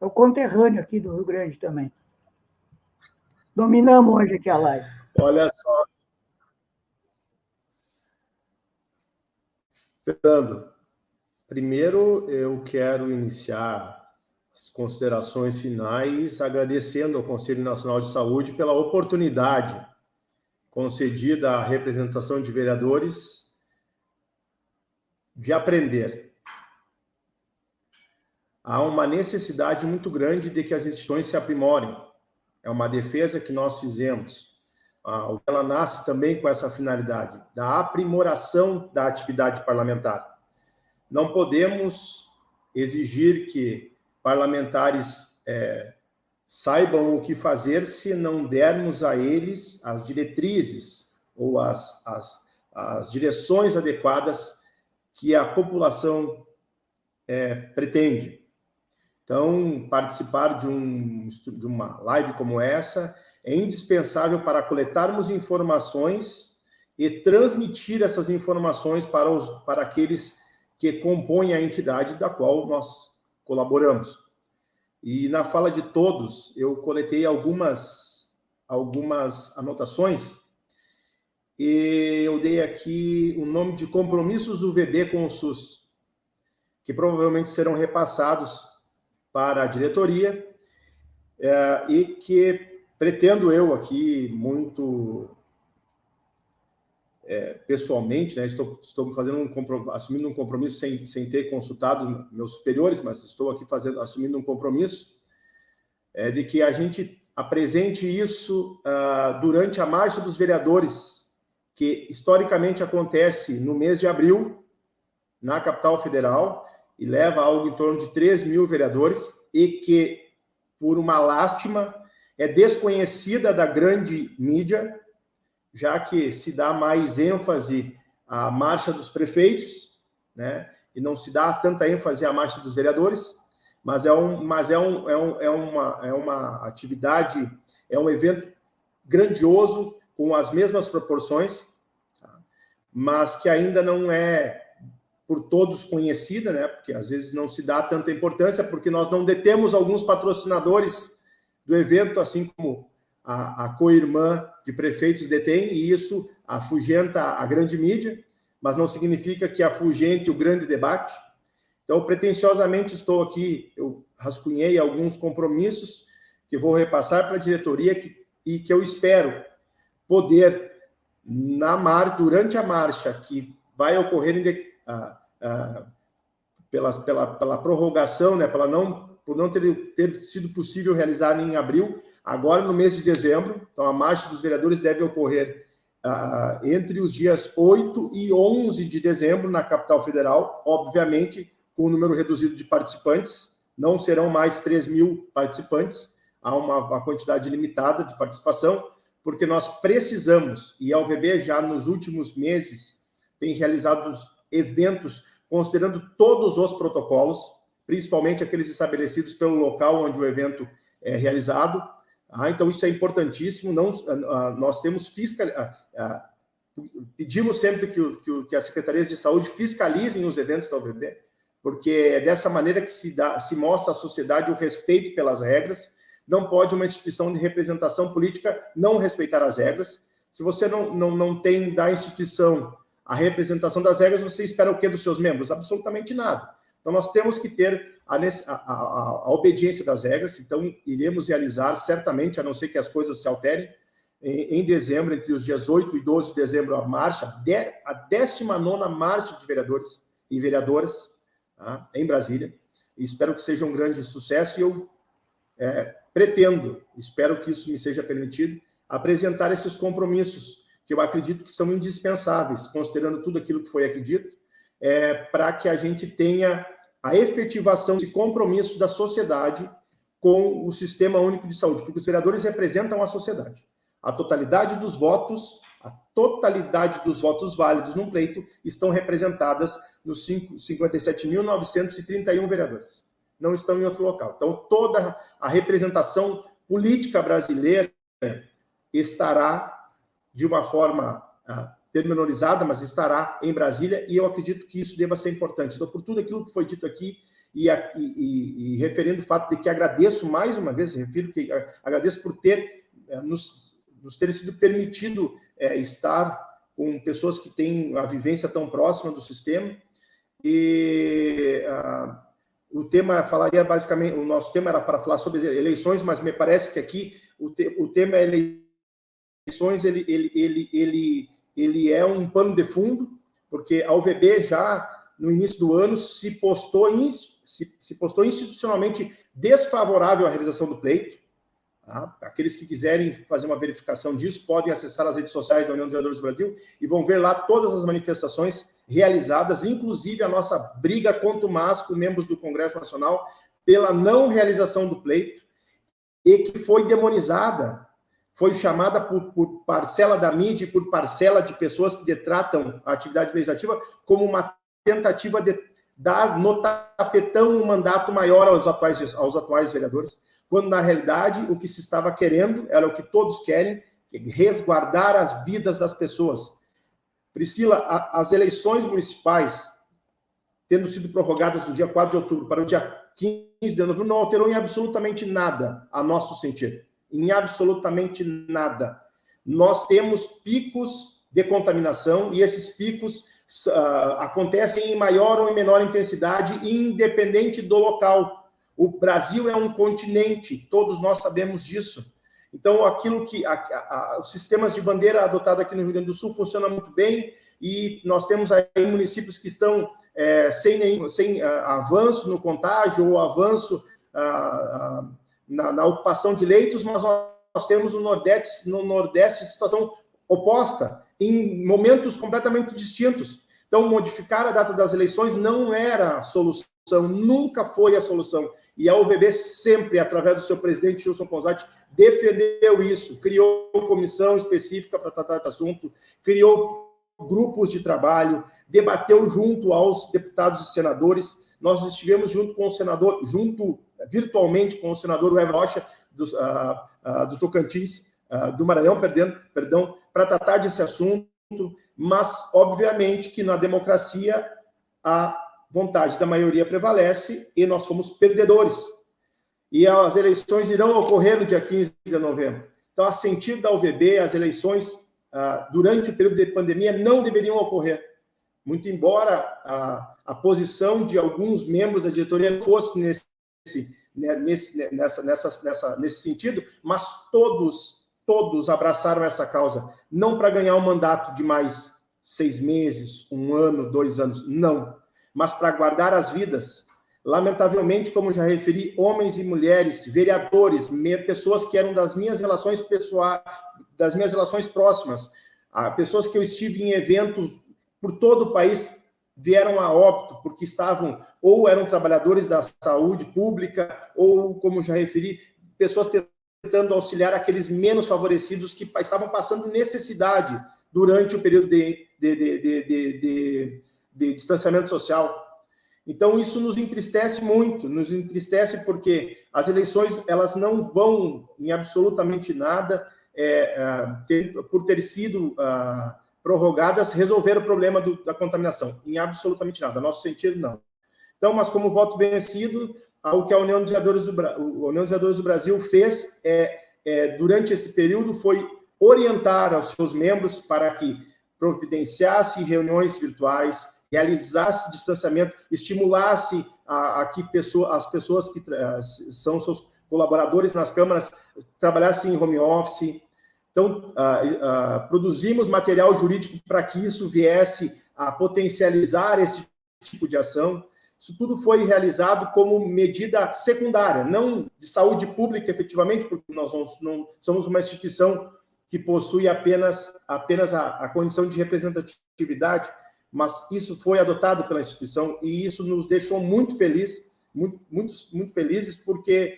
o conterrâneo aqui do Rio Grande também. Dominamos hoje aqui a live. Olha só. Fernando, primeiro eu quero iniciar as considerações finais agradecendo ao Conselho Nacional de Saúde pela oportunidade concedida à representação de vereadores de aprender. Há uma necessidade muito grande de que as instituições se aprimorem. É uma defesa que nós fizemos. Ela nasce também com essa finalidade, da aprimoração da atividade parlamentar. Não podemos exigir que parlamentares saibam o que fazer se não dermos a eles as diretrizes ou as direções adequadas que a população pretende. Então, participar de uma live como essa é indispensável para coletarmos informações e transmitir essas informações para aqueles que compõem a entidade da qual nós colaboramos. E na fala de todos, eu coletei algumas anotações e eu dei aqui o nome de compromissos UVB com o SUS, que provavelmente serão repassados para a diretoria e que pretendo eu aqui muito pessoalmente, né, estou assumindo um compromisso sem ter consultado meus superiores, mas estou aqui assumindo um compromisso de que a gente apresente isso durante a Marcha dos Vereadores, que historicamente acontece no mês de abril, na capital federal, e leva algo em torno de 3.000 vereadores, e que, por uma lástima, é desconhecida da grande mídia, já que se dá mais ênfase à marcha dos prefeitos, né, e não se dá tanta ênfase à marcha dos vereadores, mas é uma atividade, é um evento grandioso, com as mesmas proporções, tá? Mas que ainda não é por todos conhecida, né, porque às vezes não se dá tanta importância, porque nós não detemos alguns patrocinadores do evento, assim como a co-irmã de prefeitos detém, e isso afugenta a grande mídia, mas não significa que afugente o grande debate. Então, pretensiosamente, estou aqui, eu rascunhei alguns compromissos que vou repassar para a diretoria e que eu espero poder, durante a marcha, que vai ocorrer pela prorrogação, né, por não ter sido possível realizar em abril, agora no mês de dezembro. Então, a Marcha dos Vereadores deve ocorrer entre os dias 8 e 11 de dezembro, na capital federal, obviamente com um número reduzido de participantes, não serão mais 3.000 participantes, há uma quantidade limitada de participação, porque nós precisamos, e a UVB já nos últimos meses tem realizado eventos considerando todos os protocolos, principalmente aqueles estabelecidos pelo local onde o evento é realizado. Então, isso é importantíssimo. Nós temos pedimos sempre que as secretarias de saúde fiscalizem os eventos da UVB, porque é dessa maneira que se mostra à sociedade o respeito pelas regras. Não pode uma instituição de representação política não respeitar as regras. Se você não tem da instituição a representação das regras, você espera o quê dos seus membros? Absolutamente nada. Então, nós temos que ter a obediência das regras. Então, iremos realizar, certamente, a não ser que as coisas se alterem, em dezembro, entre os dias 8 e 12 de dezembro, a 19ª Marcha de Vereadores e Vereadoras, tá, em Brasília. E espero que seja um grande sucesso, e eu espero que isso me seja permitido, apresentar esses compromissos, que eu acredito que são indispensáveis, considerando tudo aquilo que foi aqui dito, para que a gente tenha a efetivação de compromisso da sociedade com o Sistema Único de Saúde, porque os vereadores representam a sociedade. A totalidade dos votos válidos num pleito estão representadas nos 57.931 vereadores. Não estão em outro local. Então, toda a representação política brasileira estará de uma forma pormenorizada, mas estará em Brasília, e eu acredito que isso deva ser importante. Então, por tudo aquilo que foi dito aqui, e referindo o fato de que agradeço mais uma vez, agradeço por ter nos ter sido permitido estar com pessoas que têm a vivência tão próxima do sistema. E o tema falaria basicamente, o nosso tema era para falar sobre eleições, mas me parece que aqui o tema é eleições, ele é um pano de fundo, porque a UVB já no início do ano se postou institucionalmente desfavorável à realização do pleito. Tá? Aqueles que quiserem fazer uma verificação disso podem acessar as redes sociais da União dos Vereadores do Brasil e vão ver lá todas as manifestações realizadas, inclusive a nossa briga contumaz com membros do Congresso Nacional pela não realização do pleito, e que foi demonizada, foi chamada por parcela da mídia e por parcela de pessoas que detratam a atividade legislativa como uma tentativa de dar no tapetão um mandato maior aos atuais vereadores, quando, na realidade, o que se estava querendo, era o que todos querem, resguardar as vidas das pessoas. Priscila, as eleições municipais, tendo sido prorrogadas do dia 4 de outubro para o dia 15 de novembro, não alterou em absolutamente nada a nosso sentido. Em absolutamente nada. Nós temos picos de contaminação e esses picos acontecem em maior ou em menor intensidade, independente do local. O Brasil é um continente, todos nós sabemos disso. Então, aquilo que os sistemas de bandeira adotados aqui no Rio Grande do Sul funcionam muito bem, e nós temos aí municípios que estão sem avanço no contágio ou avanço na ocupação de leitos, mas nós temos no Nordeste situação oposta, em momentos completamente distintos. Então, modificar a data das eleições não era a solução, nunca foi a solução. E a UVB sempre, através do seu presidente, Gilson Consati, defendeu isso, criou comissão específica para tratar desse assunto, criou grupos de trabalho, debateu junto aos deputados e senadores. Nós estivemos virtualmente com o senador Web Rocha, do Tocantins, do Maranhão, perdão, para tratar desse assunto, mas, obviamente, que na democracia a vontade da maioria prevalece e nós somos perdedores. E as eleições irão ocorrer no dia 15 de novembro. Então, a sentir da UVB, as eleições durante o período de pandemia não deveriam ocorrer. Muito embora a posição de alguns membros da diretoria fosse nesse sentido, mas todos abraçaram essa causa, não para ganhar um mandato de mais 6 meses, 1 ano, 2 anos, não, mas para guardar as vidas. Lamentavelmente, como já referi, homens e mulheres, vereadores, pessoas que eram das minhas relações pessoais, das minhas relações próximas, pessoas que eu estive em eventos por todo o país, vieram a óbito porque estavam, ou eram trabalhadores da saúde pública, ou, como já referi, pessoas tentando auxiliar aqueles menos favorecidos que estavam passando necessidade durante o período de distanciamento social. Então, isso nos entristece muito, nos entristece porque as eleições, elas não vão em absolutamente nada, por ter sido prorrogadas, resolver o problema da contaminação, em absolutamente nada, nosso sentido não. Então, mas como voto vencido, o que a União dos Vereadores do Brasil fez durante esse período foi orientar aos seus membros para que providenciasse reuniões virtuais, realizasse distanciamento, estimulasse as pessoas que são seus colaboradores nas câmaras trabalhassem em home office. Então, produzimos material jurídico para que isso viesse a potencializar esse tipo de ação. Isso tudo foi realizado como medida secundária, não de saúde pública, efetivamente, porque nós não somos uma instituição que possui apenas a condição de representatividade, mas isso foi adotado pela instituição e isso nos deixou muito felizes, muito felizes, porque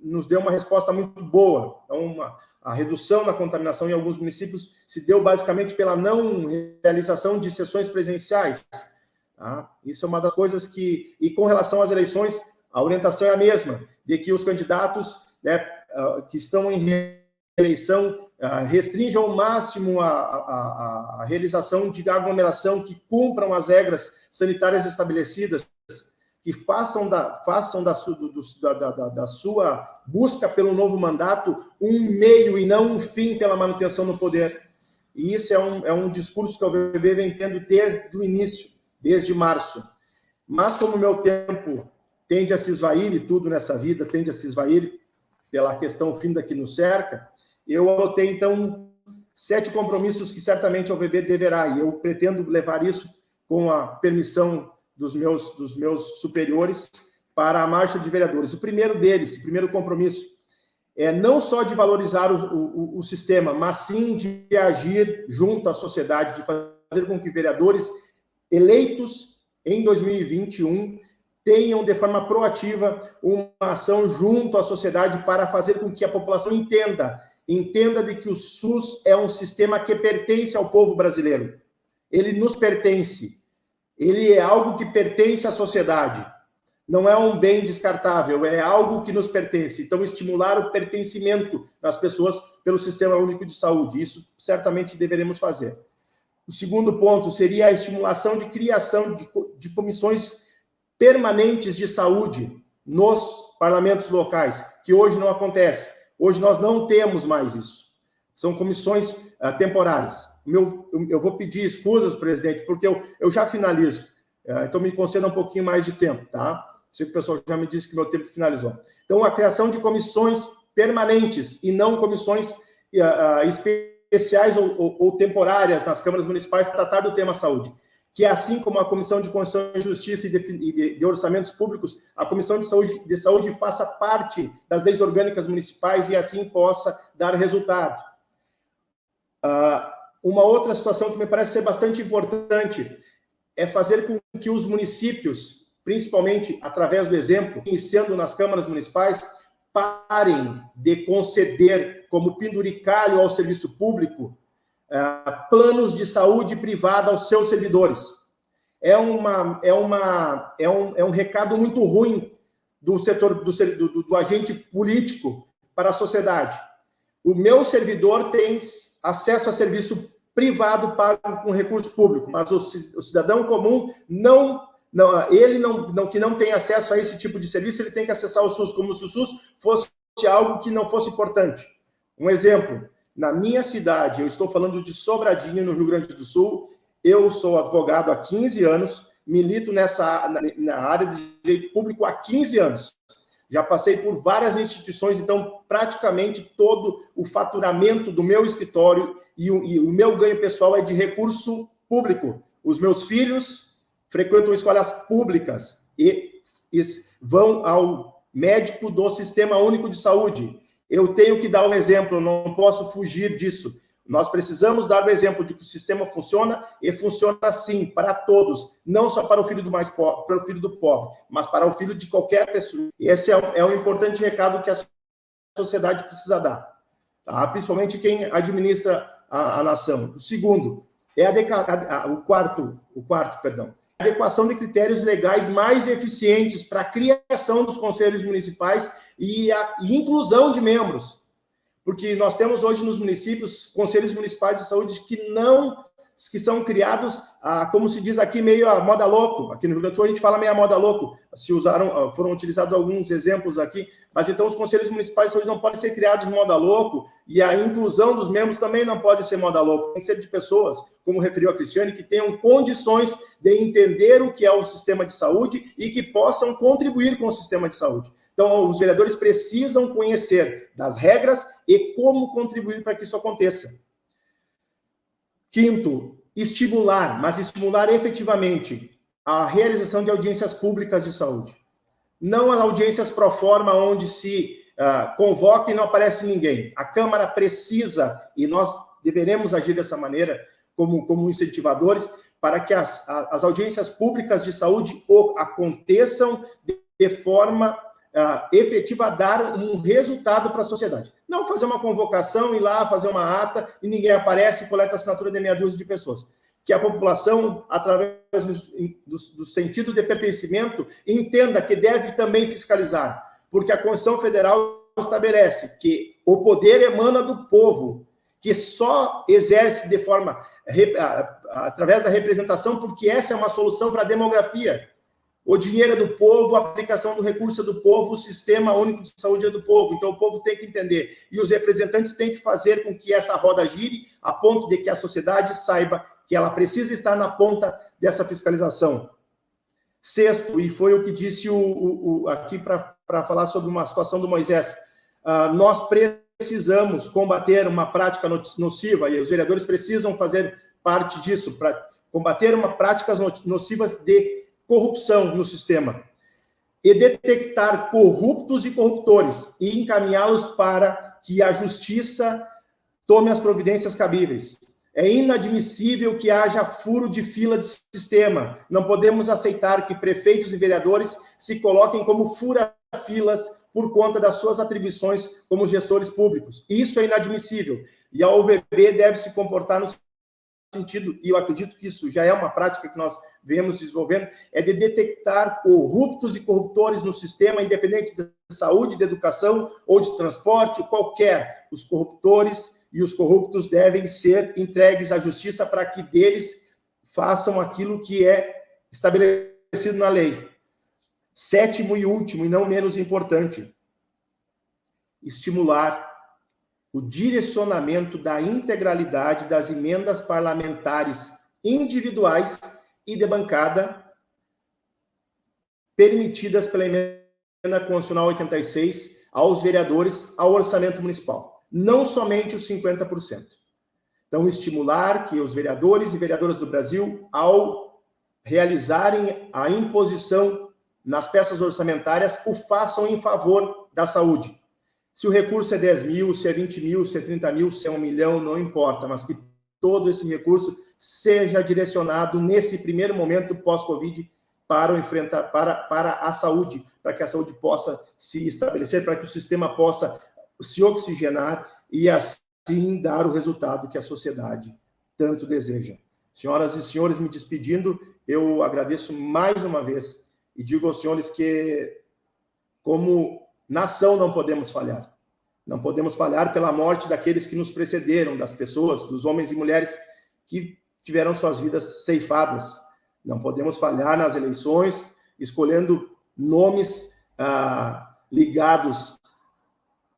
nos deu uma resposta muito boa. Então, a redução da contaminação em alguns municípios se deu basicamente pela não realização de sessões presenciais. Tá? Isso é uma das coisas que... E com relação às eleições, a orientação é a mesma, de que os candidatos, né, que estão em reeleição restringam ao máximo a realização de aglomeração, que cumpram as regras sanitárias estabelecidas. que façam da sua busca pelo novo mandato um meio e não um fim pela manutenção no poder. E isso é um discurso que o VB vem tendo desde o início, desde março. Mas como o meu tempo tende a se esvair, e tudo nessa vida tende a se esvair pela questão finda que nos cerca, eu anotei, então, 7 compromissos que certamente o VB deverá, e eu pretendo levar isso com a permissão dos meus superiores para a marcha de vereadores. O primeiro deles, o primeiro compromisso, é não só de valorizar o sistema, mas sim de agir junto à sociedade, de fazer com que vereadores eleitos em 2021 tenham de forma proativa uma ação junto à sociedade para fazer com que a população entenda de que o SUS é um sistema que pertence ao povo brasileiro. Ele nos pertence. Ele é algo que pertence à sociedade. Não é um bem descartável, é algo que nos pertence. Então, estimular o pertencimento das pessoas pelo Sistema Único de Saúde. Isso certamente deveremos fazer. O segundo ponto seria a estimulação de criação de comissões permanentes de saúde nos parlamentos locais, que hoje não acontece. Hoje nós não temos mais isso. São comissões temporárias. Eu vou pedir escusas, presidente, porque eu já finalizo. Então, me conceda um pouquinho mais de tempo, tá? Sei que o pessoal já me disse que meu tempo finalizou. Então, a criação de comissões permanentes e não comissões especiais ou temporárias nas câmaras municipais para tratar do tema saúde. Que assim como a Comissão de Constituição e Justiça e de Orçamentos Públicos, a Comissão de Saúde faça parte das leis orgânicas municipais e assim possa dar resultado. Uma outra situação que me parece ser bastante importante é fazer com que os municípios, principalmente através do exemplo, iniciando nas câmaras municipais, parem de conceder como penduricalho ao serviço público planos de saúde privada aos seus servidores. É um recado muito ruim do setor do agente político para a sociedade. O meu servidor tem acesso a serviço privado pago com recurso público, mas o cidadão comum que não tem acesso a esse tipo de serviço, ele tem que acessar o SUS como se o SUS fosse algo que não fosse importante. Um exemplo, na minha cidade, eu estou falando de Sobradinho, no Rio Grande do Sul, eu sou advogado há 15 anos, milito na área de direito público há 15 anos. Já passei por várias instituições, então praticamente todo o faturamento do meu escritório e o meu ganho pessoal é de recurso público. Os meus filhos frequentam escolas públicas e vão ao médico do Sistema Único de Saúde. Eu tenho que dar um exemplo, eu não posso fugir disso. Nós precisamos dar o exemplo de que o sistema funciona e funciona sim para todos, não só para o filho do mais pobre, para o filho do pobre, mas para o filho de qualquer pessoa. E esse é um importante recado que a sociedade precisa dar, tá? Principalmente quem administra a nação. O segundo é o quarto, a adequação de critérios legais mais eficientes para a criação dos conselhos municipais e a inclusão de membros. Porque nós temos hoje nos municípios conselhos municipais de saúde que são criados, como se diz aqui, meio a moda louco. Aqui no Rio Grande do Sul a gente fala meio a moda louco. Foram utilizados alguns exemplos aqui, mas então os conselhos municipais de saúde não podem ser criados moda louco e a inclusão dos membros também não pode ser moda louco. Tem que ser de pessoas, como referiu a Cristiane, que tenham condições de entender o que é o sistema de saúde e que possam contribuir com o sistema de saúde. Então, os vereadores precisam conhecer das regras e como contribuir para que isso aconteça. Quinto, estimular efetivamente a realização de audiências públicas de saúde. Não as audiências pro forma, onde se convoca e não aparece ninguém. A Câmara precisa, e nós deveremos agir dessa maneira, como incentivadores, para que as audiências públicas de saúde aconteçam de forma efetiva a dar um resultado para a sociedade. Não fazer uma convocação, ir lá, fazer uma ata e ninguém aparece e coleta a assinatura de meia dúzia de pessoas. Que a população, através do sentido de pertencimento, entenda que deve também fiscalizar, porque a Constituição Federal estabelece que o poder emana do povo, que só exerce de forma através da representação, porque essa é uma solução para a demografia. O dinheiro é do povo, a aplicação do recurso é do povo, o sistema único de saúde é do povo. Então, o povo tem que entender. E os representantes têm que fazer com que essa roda gire a ponto de que a sociedade saiba que ela precisa estar na ponta dessa fiscalização. Sexto, e foi o que disse aqui para falar sobre uma situação do Moisés, nós precisamos combater uma prática nociva, e os vereadores precisam fazer parte disso, para combater práticas nocivas de corrupção no sistema, e detectar corruptos e corruptores, e encaminhá-los para que a justiça tome as providências cabíveis. É inadmissível que haja furo de fila de sistema. Não podemos aceitar que prefeitos e vereadores se coloquem como fura-filas por conta das suas atribuições como gestores públicos. Isso é inadmissível. E a OVB deve se comportar no sentido, e eu acredito que isso já é uma prática que nós vemos desenvolvendo, é de detectar corruptos e corruptores no sistema, independente de saúde, de educação ou de transporte, qualquer. Os corruptores e os corruptos devem ser entregues à justiça para que deles façam aquilo que é estabelecido na lei. Sétimo e último, e não menos importante, estimular o direcionamento da integralidade das emendas parlamentares individuais e de bancada permitidas pela emenda constitucional 86 aos vereadores ao orçamento municipal. Não somente os 50%. Então, estimular que os vereadores e vereadoras do Brasil, ao realizarem a imposição nas peças orçamentárias, o façam em favor da saúde. Se o recurso é 10 mil, se é 20 mil, se é 30 mil, se é 1 milhão, não importa, mas que todo esse recurso seja direcionado nesse primeiro momento pós-Covid para a saúde, para que a saúde possa se estabelecer, para que o sistema possa se oxigenar e assim dar o resultado que a sociedade tanto deseja. Senhoras e senhores, me despedindo, eu agradeço mais uma vez e digo aos senhores que, como nação, não podemos falhar. Não podemos falhar pela morte daqueles que nos precederam, das pessoas, dos homens e mulheres que tiveram suas vidas ceifadas. Não podemos falhar nas eleições, escolhendo nomes ligados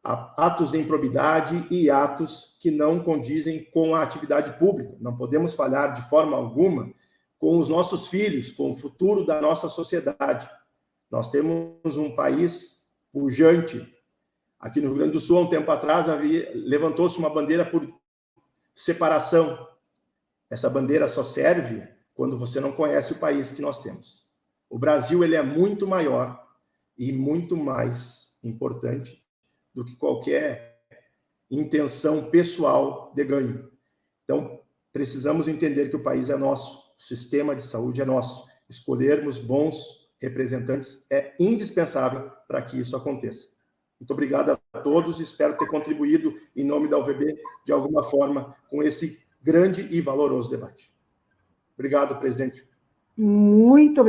a atos de improbidade e atos que não condizem com a atividade pública. Não podemos falhar de forma alguma com os nossos filhos, com o futuro da nossa sociedade. Nós temos um país pujante. Aqui no Rio Grande do Sul, há um tempo atrás, levantou-se uma bandeira por separação. Essa bandeira só serve quando você não conhece o país que nós temos. O Brasil, ele é muito maior e muito mais importante do que qualquer intenção pessoal de ganho. Então, precisamos entender que o país é nosso, o sistema de saúde é nosso. Escolhermos bons representantes é indispensável para que isso aconteça. Muito obrigado a todos, espero ter contribuído em nome da UVB de alguma forma com esse grande e valoroso debate. Obrigado, presidente. Muito obrigado.